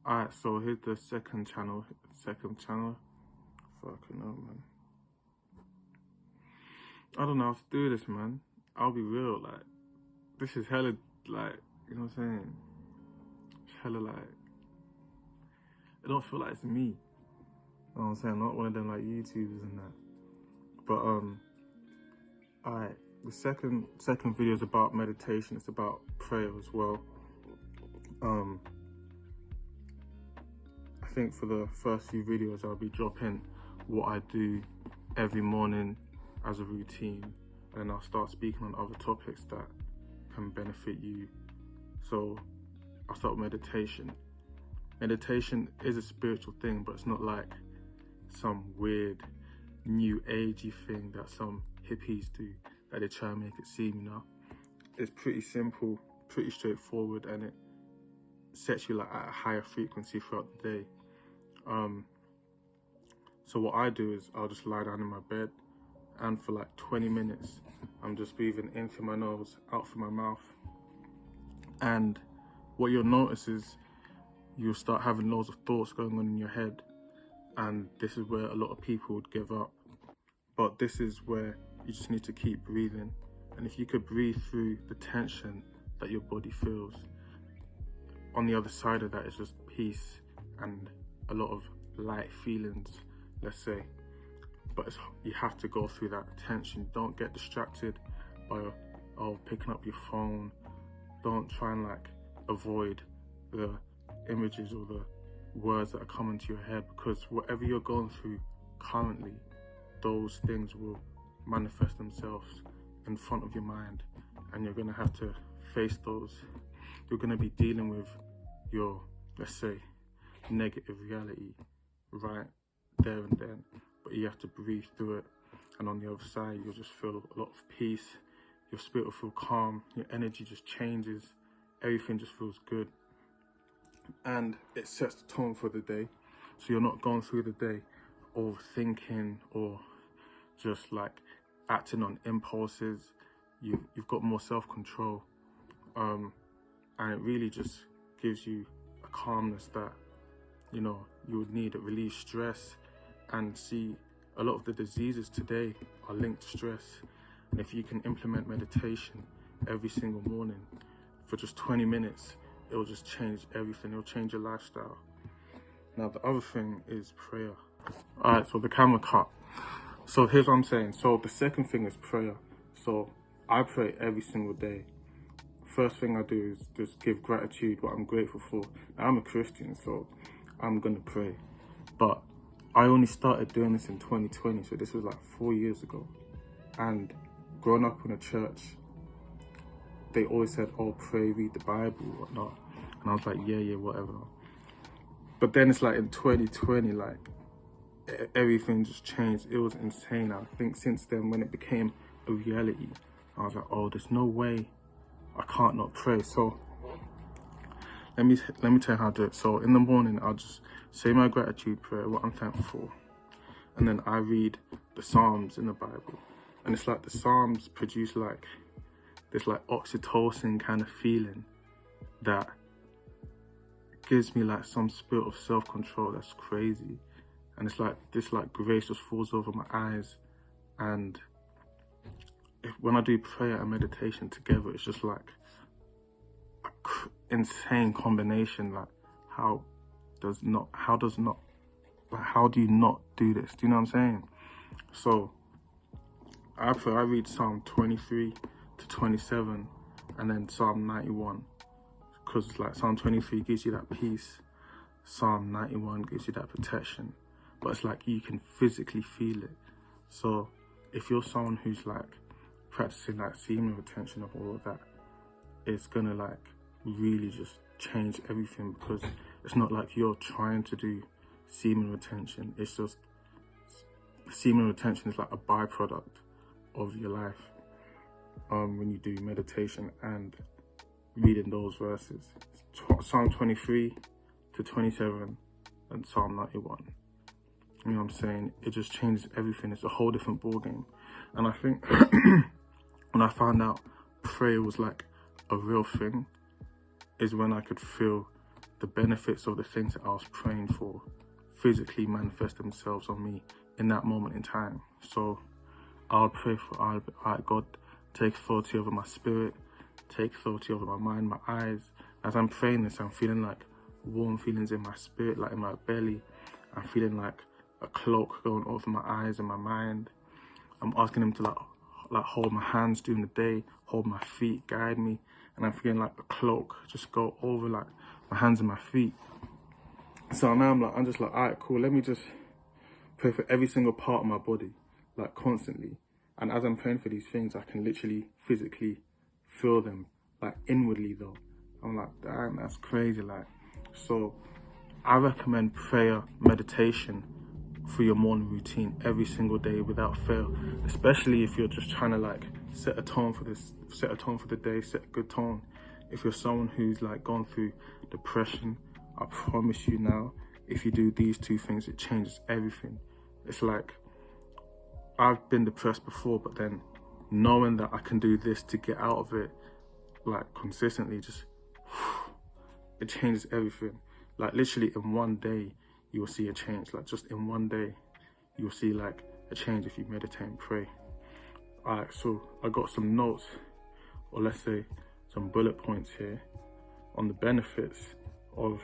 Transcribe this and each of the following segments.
Alright, so here's the second channel. Fucking hell, man. I don't know how to do this, man. I'll be real, like, this is hella, like, you know what I'm saying? It's hella, like, it don't feel like it's me. You know what I'm saying? I'm not one of them, like, YouTubers and that. But, alright, the second video is about meditation. It's about prayer as well. I think for the first few videos, I'll be dropping what I do every morning as a routine, and then I'll start speaking on other topics that can benefit you. So I'll start with meditation. Meditation is a spiritual thing, but it's not like some weird new agey thing that some hippies do, that they try and make it seem, you know. It's pretty simple, pretty straightforward, and it sets you like at a higher frequency throughout the day. So what I do is I'll just lie down in my bed, and for like 20 minutes I'm just breathing in through my nose, out through my mouth. And what you'll notice is you'll start having loads of thoughts going on in your head, and this is where a lot of people would give up. But this is where you just need to keep breathing, and if you could breathe through the tension that your body feels, on the other side of that is just peace and a lot of light feelings, let's say. But you have to go through that tension. Don't get distracted by picking up your phone. Don't try and like avoid the images or the words that are coming to your head, because whatever you're going through currently, those things will manifest themselves in front of your mind, and you're going to have to face those. You're going to be dealing with your, let's say, negative reality right there and then, but you have to breathe through it, and on the other side you'll just feel a lot of peace. Your spirit will feel calm, your energy just changes, everything just feels good, and it sets the tone for the day. So you're not going through the day overthinking or just like acting on impulses. You've got more self-control, and it really just gives you a calmness that, you know, you would need. It relieves stress. And see, a lot of the diseases today are linked to stress, and if you can implement meditation every single morning for just 20 minutes, it will just change everything. It will change your lifestyle. Now the other thing is prayer. Alright, so the camera cut. So here's what I'm saying. So the second thing is prayer. So I pray every single day. First thing I do is just give gratitude, what I'm grateful for. Now, I'm a Christian, so I'm gonna pray. But I only started doing this in 2020, so this was like 4 years ago. And growing up in a church, they always said, oh, pray, read the Bible, whatnot. And I was like, yeah, whatever. But then it's like in 2020, like everything just changed. It was insane. I think since then, when it became a reality, I was like, oh, there's no way I can't not pray. So let me tell you how to do it. So in the morning, I'll just say my gratitude prayer, what I'm thankful for, and then I read the Psalms in the Bible. And it's like the Psalms produce like this like oxytocin kind of feeling that gives me like some spirit of self-control that's crazy. And it's like this like grace just falls over my eyes. And when I do prayer and meditation together, it's just like an insane combination. Like how do you not do this? Do you know what I'm saying? So I read Psalm 23 to 27 and then Psalm 91, because like Psalm 23 gives you that peace, Psalm 91 gives you that protection, but it's like you can physically feel it. So if you're someone who's like practicing like semen retention of all of that, it's gonna like really just change everything, because it's not like you're trying to do semen retention. It's just semen retention is like a byproduct of your life when you do meditation and reading those verses. Psalm 23 to 27 and Psalm 91. You know what I'm saying? It just changes everything. It's a whole different ballgame. And I think when I found out prayer was like a real thing is when I could feel the benefits of the things that I was praying for physically manifest themselves on me in that moment in time. So I'll pray for, all right, God, take authority over my spirit, take authority over my mind, my eyes. As I'm praying this, I'm feeling like warm feelings in my spirit, like in my belly. I'm feeling like a cloak going over my eyes and my mind. I'm asking him to like hold my hands during the day, hold my feet, guide me. And I'm feeling like a cloak just go over like my hands and my feet. So now I'm just like, all right, cool. Let me just pray for every single part of my body, like constantly. And as I'm praying for these things, I can literally physically feel them, like inwardly though. I'm like, damn, that's crazy. Like, so I recommend prayer, meditation for your morning routine every single day without fail, especially if you're just trying to like set a tone for the day, set a good tone. If you're someone who's like gone through depression, I promise you now, if you do these two things, it changes everything. It's like, I've been depressed before, but then knowing that I can do this to get out of it, like consistently, just it changes everything. Like literally in one day, you will see a change. Like just in one day, you'll see like a change if you meditate and pray. All right, so I got some notes, or let's say some bullet points here on the benefits of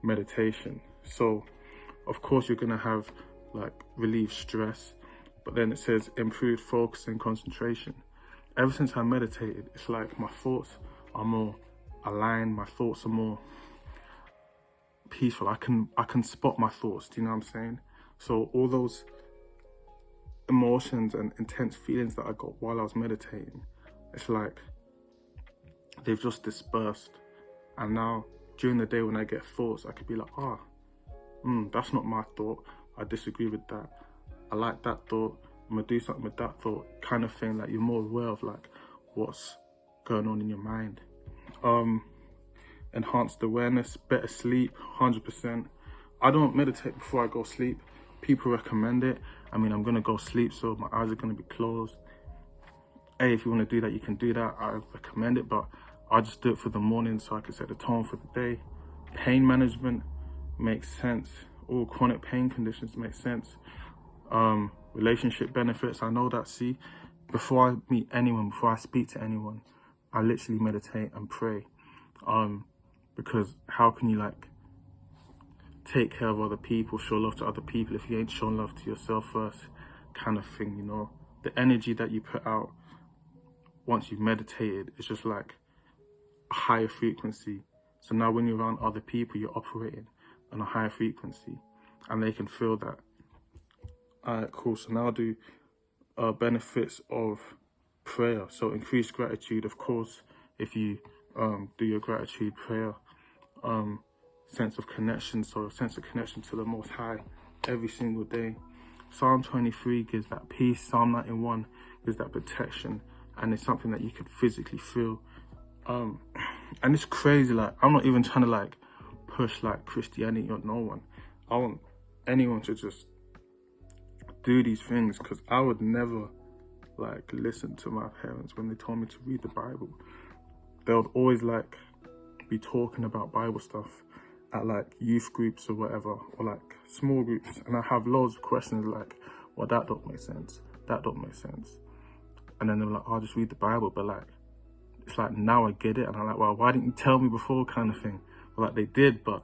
meditation. So of course you're gonna have like relieve stress, but then it says improved focus and concentration. Ever since I meditated, it's like my thoughts are more aligned, my thoughts are more peaceful. I can spot my thoughts, do you know what I'm saying? So all those emotions and intense feelings that I got while I was meditating, it's like they've just dispersed. And now during the day when I get thoughts, I could be like, that's not my thought, I disagree with that, I like that thought, I'm gonna do something with that thought, kind of thing. Like you're more aware of like what's going on in your mind. Enhanced awareness, better sleep, 100%. I don't meditate before I go sleep. People recommend it. I mean, I'm gonna go sleep, so my eyes are gonna be closed. Hey, if you wanna do that, you can do that. I recommend it, but I just do it for the morning so I can set the tone for the day. Pain management makes sense. All chronic pain conditions make sense. Relationship benefits, I know that. See, before I meet anyone, before I speak to anyone, I literally meditate and pray. Because how can you like take care of other people, show love to other people if you ain't showing love to yourself first, kind of thing, you know? The energy that you put out once you've meditated is just like a higher frequency. So now when you're around other people, you're operating on a higher frequency and they can feel that. All right, cool. So now I'll do benefits of prayer. So increased gratitude, of course, if you do your gratitude prayer. Sense of connection, so a sense of connection to the Most High every single day. Psalm 23 gives that peace. Psalm 91 gives that protection, and it's something that you could physically feel. And it's crazy, like I'm not even trying to like push like Christianity on no one. I want anyone to just do these things, because I would never like listen to my parents when they told me to read the Bible. They would always like be talking about Bible stuff at like youth groups or whatever, or like small groups, and I have loads of questions like, well, that don't make sense, that don't make sense. And then they're like, I'll just read the Bible. But like, it's like now I get it, and I'm like, well, why didn't you tell me before, kind of thing. But like they did, but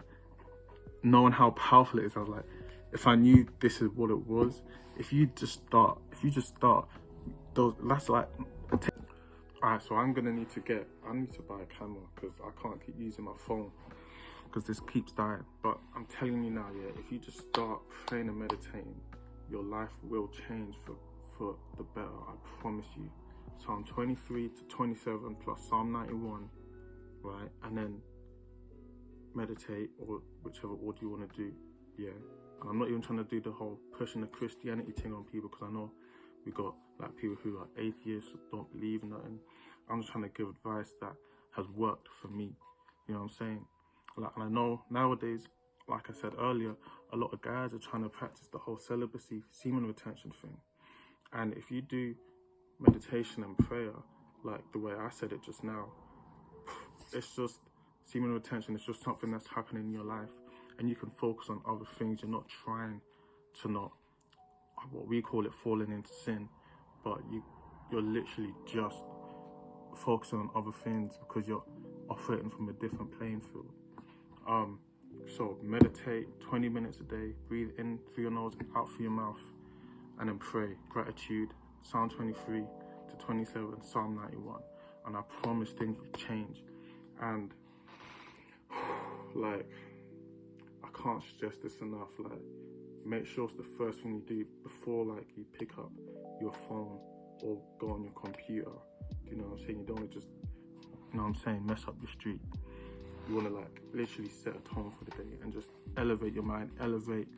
knowing how powerful it is, I was like, if I knew this is what it was, if you just start those, that's like alright, so I'm gonna need to buy a camera, because I can't keep using my phone because this keeps dying. But I'm telling you now, yeah, if you just start praying and meditating, your life will change for the better, I promise you. Psalm 23 to 27 plus Psalm 91, right? And then meditate, or whichever order you want to do, yeah. And I'm not even trying to do the whole pushing the Christianity thing on people, because I know we got like people who are atheists, don't believe in nothing. I'm just trying to give advice that has worked for me, you know what I'm saying? Like, and I know nowadays, like I said earlier, a lot of guys are trying to practice the whole celibacy, semen retention thing. And if you do meditation and prayer, like the way I said it just now, it's just Semen retention is just something that's happening in your life, and you can focus on other things. You're not trying to not, what we call it, falling into sin, but you're literally just focusing on other things because you're operating from a different playing field. So meditate 20 minutes a day, breathe in through your nose, out through your mouth, and then pray. Gratitude, Psalm 23 to 27, Psalm 91. And I promise things will change. And like, I can't stress this enough. Like, make sure it's the first thing you do before like you pick up your phone or go on your computer. You know what I'm saying? You don't want to just, you know what I'm saying, mess up your street. You want to like literally set a tone for the day and just elevate your mind, elevate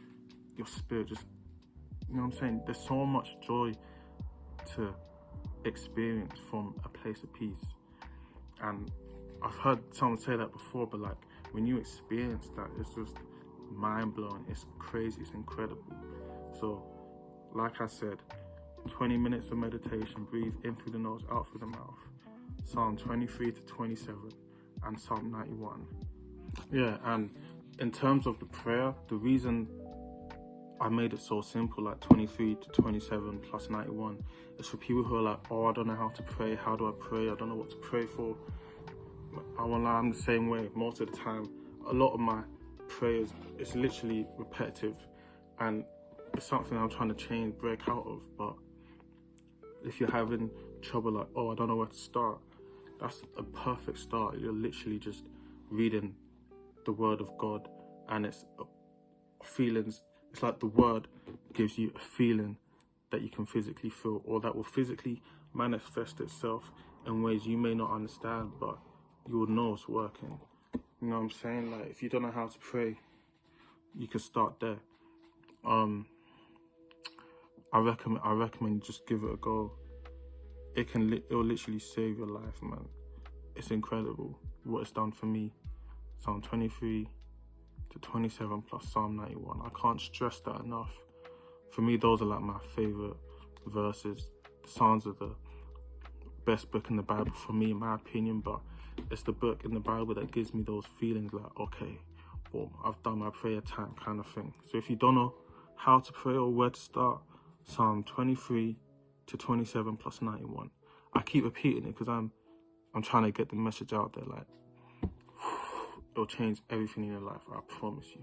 your spirit. Just, you know what I'm saying? There's so much joy to experience from a place of peace. And I've heard someone say that before, but like when you experience that, it's just mind-blowing. It's crazy, it's incredible. So like I said, 20 minutes of meditation, breathe in through the nose, out through the mouth. Psalm 23 to 27 and Psalm 91. Yeah, and in terms of the prayer, the reason I made it so simple, like 23 to 27 plus 91, is for people who are like, oh, I don't know how to pray. How do I pray? I don't know what to pray for. I won't lie, I'm the same way. Most of the time, a lot of my prayers, it's literally repetitive, and it's something I'm trying to change, break out of. But if you're having trouble, like, oh, I don't know where to start, that's a perfect start. You're literally just reading the word of God, and it's feelings. It's like the word gives you a feeling that you can physically feel, or that will physically manifest itself in ways you may not understand, but you will know it's working. You know what I'm saying? Like, if you don't know how to pray, you can start there. I recommend just give it a go. It will literally save your life, man. It's incredible what it's done for me. Psalm 23 to 27 plus Psalm 91. I can't stress that enough. For me, those are like my favorite verses. The Psalms are the best book in the Bible for me, in my opinion, but it's the book in the Bible that gives me those feelings like, okay, well, I've done my prayer time kind of thing. So if you don't know how to pray or where to start, Psalm 23 to 27 plus 91. I keep repeating it because I'm trying to get the message out there. Like, it'll change everything in your life, I promise you.